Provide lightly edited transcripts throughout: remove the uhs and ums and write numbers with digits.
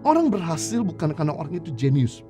Orang berhasil bukan karena orang itu jenius.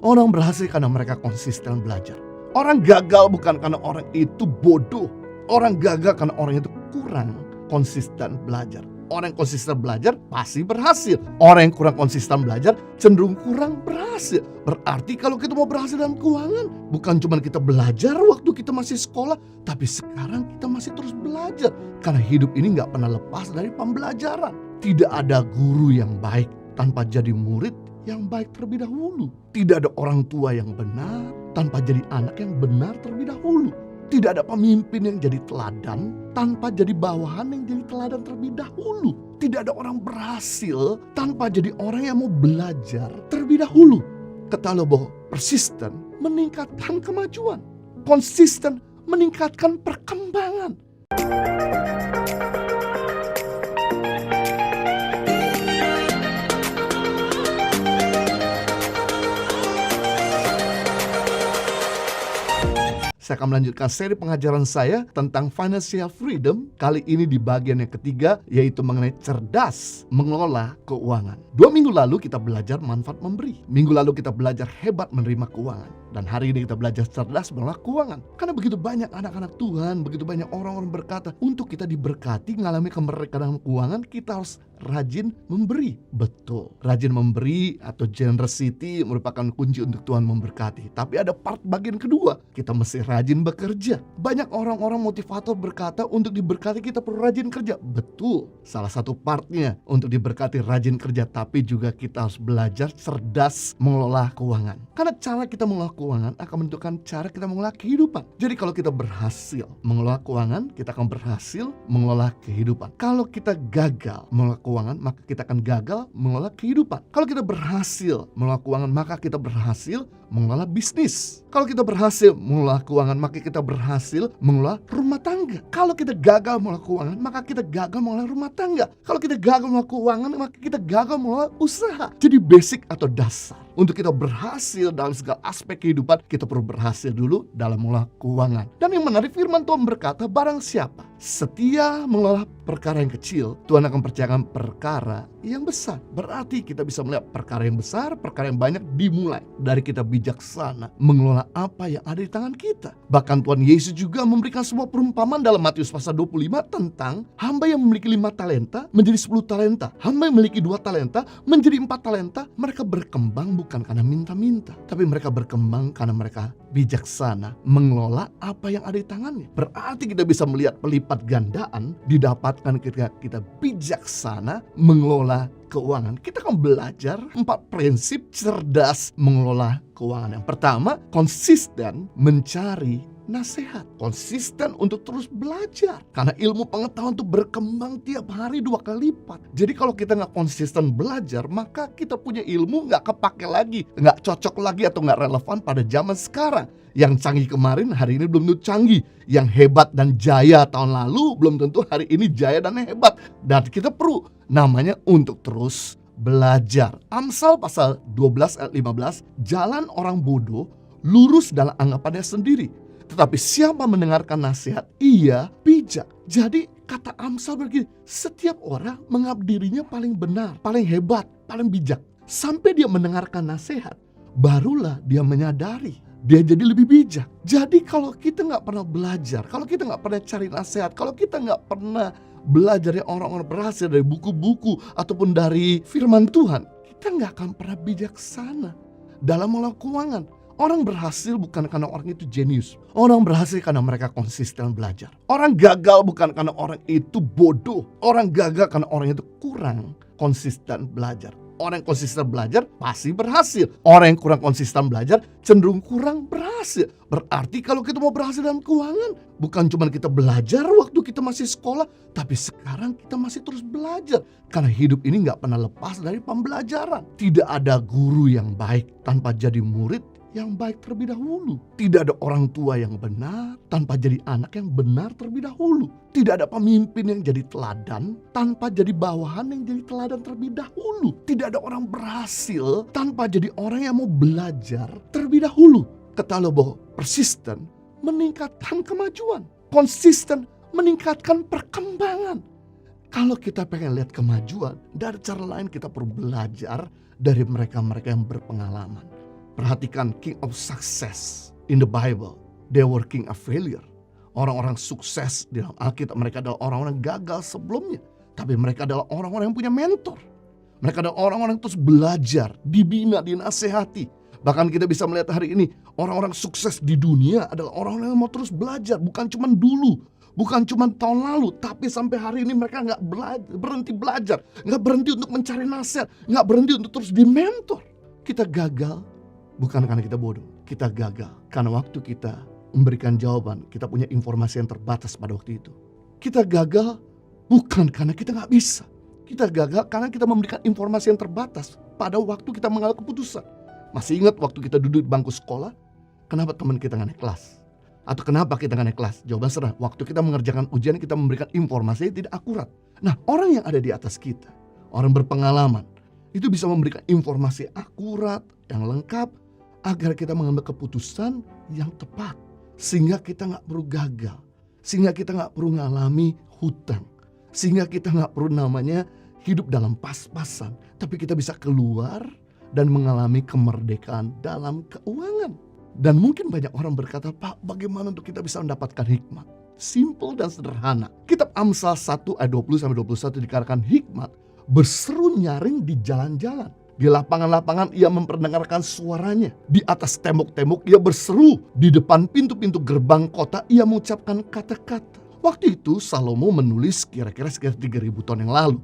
Orang berhasil karena mereka konsisten belajar. Orang gagal bukan karena orang itu bodoh. Orang gagal karena orang itu kurang konsisten belajar. Orang yang konsisten belajar pasti berhasil. Orang yang kurang konsisten belajar cenderung kurang berhasil. Berarti kalau kita mau berhasil dalam keuangan, bukan cuma kita belajar waktu kita masih sekolah, tapi sekarang kita masih terus belajar. Karena hidup ini gak pernah lepas dari pembelajaran. Tidak ada guru yang baik tanpa jadi murid yang baik terlebih dahulu. Tidak ada orang tua yang benar tanpa jadi anak yang benar terlebih dahulu. Tidak ada pemimpin yang jadi teladan tanpa jadi bawahan yang jadi teladan terlebih dahulu. Tidak ada orang berhasil tanpa jadi orang yang mau belajar terlebih dahulu. Ketahuilah bahwa persisten meningkatkan kemajuan. Konsisten meningkatkan perkembangan. Saya akan melanjutkan seri pengajaran saya tentang financial freedom. Kali ini di bagian yang ketiga, yaitu mengenai cerdas mengelola keuangan. 2 minggu lalu kita belajar manfaat memberi. Minggu lalu kita belajar hebat menerima keuangan. Dan hari ini kita belajar cerdas mengelola keuangan. Karena begitu banyak anak-anak Tuhan, begitu banyak orang-orang berkata, untuk kita diberkati, mengalami kemerdekaan dalam keuangan, kita harus rajin memberi. Betul, rajin memberi atau generosity merupakan kunci untuk Tuhan memberkati. Tapi ada part bagian kedua, kita mesti rajin bekerja. Banyak orang-orang motivator berkata untuk diberkati kita perlu rajin kerja. Betul, salah satu partnya untuk diberkati rajin kerja, tapi juga kita harus belajar cerdas mengelola keuangan. Karena cara kita mengelola keuangan akan menentukan cara kita mengelola kehidupan. Jadi kalau kita berhasil mengelola keuangan, kita akan berhasil mengelola kehidupan. Kalau kita gagal mengelola keuangan, maka kita akan gagal mengelola kehidupan. Kalau kita berhasil mengelola keuangan, maka kita berhasil mengelola bisnis. Kalau kita berhasil mengelola keuangan, maka kita berhasil mengelola rumah tangga. Kalau kita gagal mengelola keuangan, maka kita gagal mengelola rumah tangga. Kalau kita gagal mengelola keuangan, maka kita gagal mengelola usaha. Jadi basic atau dasar untuk kita berhasil dalam segala aspek kehidupan, kita perlu berhasil dulu dalam mengelola keuangan. Dan yang menarik, firman Tuhan berkata, barang siapa setia mengelola perkara yang kecil, Tuhan akan percayakan perkara yang besar. Berarti kita bisa melihat perkara yang besar, perkara yang banyak dimulai dari kita bijaksana mengelola apa yang ada di tangan kita. Bahkan Tuhan Yesus juga memberikan sebuah perumpamaan dalam Matius pasal 25 tentang hamba yang memiliki 5 talenta menjadi 10 talenta. Hamba yang memiliki 2 talenta menjadi 4 talenta. Mereka berkembang bukan karena minta-minta, tapi mereka berkembang karena mereka bijaksana mengelola apa yang ada di tangannya. Berarti kita bisa melihat pelipat gandaan didapatkan ketika kita bijaksana mengelola keuangan. Kita akan belajar 4 prinsip cerdas mengelola keuangan. Yang pertama, konsisten mencari nasihat. Konsisten untuk terus belajar. Karena ilmu pengetahuan itu berkembang tiap hari 2 kali lipat. Jadi kalau kita nggak konsisten belajar, maka kita punya ilmu nggak kepake lagi, nggak cocok lagi atau nggak relevan pada zaman sekarang. Yang canggih kemarin hari ini belum tentu canggih. Yang hebat dan jaya tahun lalu belum tentu hari ini jaya dan hebat. Dan kita perlu namanya untuk terus belajar. Amsal pasal 12 ayat 15, jalan orang bodoh lurus dalam anggapannya sendiri, tetapi siapa mendengarkan nasihat, ia bijak. Jadi kata Amsal begini, setiap orang menganggap dirinya paling benar, paling hebat, paling bijak. Sampai dia mendengarkan nasihat, barulah dia menyadari dia jadi lebih bijak. Jadi kalau kita nggak pernah belajar, kalau kita nggak pernah cari nasihat, kalau kita nggak pernah belajar dari orang-orang berhasil, dari buku-buku ataupun dari firman Tuhan, kita nggak akan pernah bijaksana dalam mengelola keuangan. Orang berhasil bukan karena orang itu jenius. Orang berhasil karena mereka konsisten belajar. Orang gagal bukan karena orang itu bodoh. Orang gagal karena orang itu kurang konsisten belajar. Orang yang konsisten belajar pasti berhasil. Orang yang kurang konsisten belajar cenderung kurang berhasil. Berarti kalau kita mau berhasil dalam keuangan, bukan cuma kita belajar waktu kita masih sekolah, tapi sekarang kita masih terus belajar. Karena hidup ini gak pernah lepas dari pembelajaran. Tidak ada guru yang baik tanpa jadi murid yang baik terlebih dahulu. Tidak ada orang tua yang benar tanpa jadi anak yang benar terlebih dahulu. Tidak ada pemimpin yang jadi teladan tanpa jadi bawahan yang jadi teladan terlebih dahulu. Tidak ada orang berhasil tanpa jadi orang yang mau belajar terlebih dahulu. Ketahuilah bahwa persisten meningkatkan kemajuan. Konsisten meningkatkan perkembangan. Kalau kita pengen lihat kemajuan, dari cara lain kita perlu belajar dari mereka-mereka yang berpengalaman. Perhatikan King of Success in the Bible. They were king of failure. Orang-orang sukses di dalam Alkitab, mereka adalah orang-orang gagal sebelumnya. Tapi mereka adalah orang-orang yang punya mentor. Mereka adalah orang-orang yang terus belajar, dibina, dinasehati. Bahkan kita bisa melihat hari ini, orang-orang sukses di dunia adalah orang-orang yang mau terus belajar. Bukan cuma dulu, bukan cuma tahun lalu, tapi sampai hari ini mereka nggak berhenti belajar. Nggak berhenti untuk mencari nasihat, nggak berhenti untuk terus di-mentor. Kita gagal bukan karena kita bodoh. Kita gagal karena waktu kita memberikan jawaban, kita punya informasi yang terbatas pada waktu itu. Kita gagal bukan karena kita nggak bisa. Kita gagal karena kita memberikan informasi yang terbatas pada waktu kita mengambil keputusan. Masih ingat waktu kita duduk di bangku sekolah, kenapa teman kita nggak naik kelas? Atau kenapa kita nggak naik kelas? Jawaban sederhana, waktu kita mengerjakan ujian kita memberikan informasi yang tidak akurat. Nah, orang yang ada di atas kita, orang berpengalaman, itu bisa memberikan informasi akurat, yang lengkap, agar kita mengambil keputusan yang tepat. Sehingga kita nggak perlu gagal, sehingga kita nggak perlu mengalami hutang, sehingga kita nggak perlu namanya hidup dalam pas-pasan, tapi kita bisa keluar dan mengalami kemerdekaan dalam keuangan. Dan mungkin banyak orang berkata, Pak, bagaimana untuk kita bisa mendapatkan hikmat? Simple dan sederhana. Kitab Amsal 1 ayat 20-21 dikatakan hikmat berseru nyaring di jalan-jalan. Di lapangan-lapangan ia memperdengarkan suaranya. Di atas tembok-tembok ia berseru. Di depan pintu-pintu gerbang kota ia mengucapkan kata-kata. Waktu itu Salomo menulis kira-kira sekitar 3000 tahun yang lalu.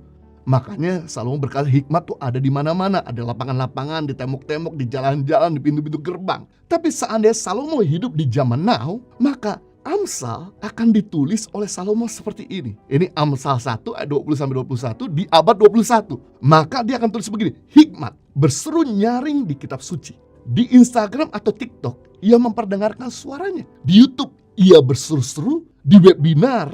Makanya Salomo berkata hikmat tuh ada di mana-mana. Ada lapangan-lapangan, di tembok-tembok, di jalan-jalan, di pintu-pintu gerbang. Tapi seandainya Salomo hidup di zaman now, maka Amsal akan ditulis oleh Salomo seperti ini. Ini Amsal 1 ayat 20-21 di abad 21. Maka dia akan tulis begini. Hikmat berseru nyaring di kitab suci. Di Instagram atau TikTok ia memperdengarkan suaranya. Di YouTube ia berseru-seru. Di webinar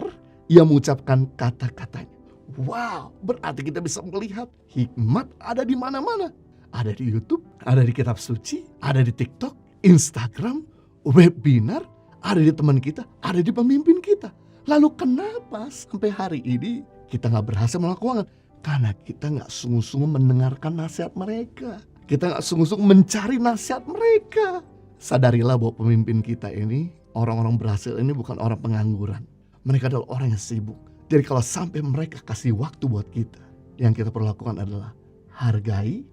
ia mengucapkan kata-katanya. Wow, berarti kita bisa melihat hikmat ada di mana-mana. Ada di YouTube, ada di kitab suci, ada di TikTok, Instagram, webinar, ada di teman kita, ada di pemimpin kita. Lalu kenapa sampai hari ini kita gak berhasil melakukan? Karena kita gak sungguh-sungguh mendengarkan nasihat mereka. Kita gak sungguh-sungguh mencari nasihat mereka. Sadarilah bahwa pemimpin kita ini, orang-orang berhasil ini bukan orang pengangguran. Mereka adalah orang yang sibuk. Jadi kalau sampai mereka kasih waktu buat kita, yang kita perlu lakukan adalah hargai,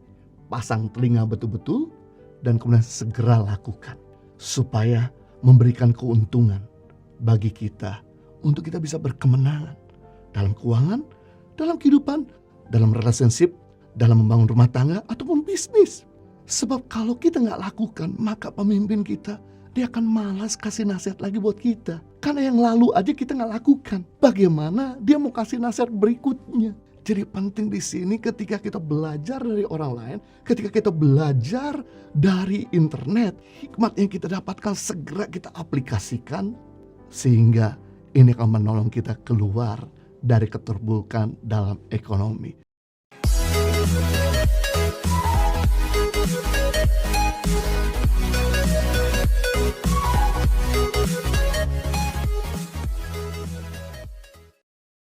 pasang telinga betul-betul, dan kemudian segera lakukan. Supaya memberikan keuntungan bagi kita untuk kita bisa berkemenangan dalam keuangan, dalam kehidupan, dalam relationship, dalam membangun rumah tangga ataupun bisnis. Sebab kalau kita nggak lakukan, maka pemimpin kita dia akan malas kasih nasihat lagi buat kita. Karena yang lalu aja kita nggak lakukan. Bagaimana dia mau kasih nasihat berikutnya? Jadi penting di sini ketika kita belajar dari orang lain, ketika kita belajar dari internet, hikmat yang kita dapatkan segera kita aplikasikan sehingga ini akan menolong kita keluar dari keterpurukan dalam ekonomi.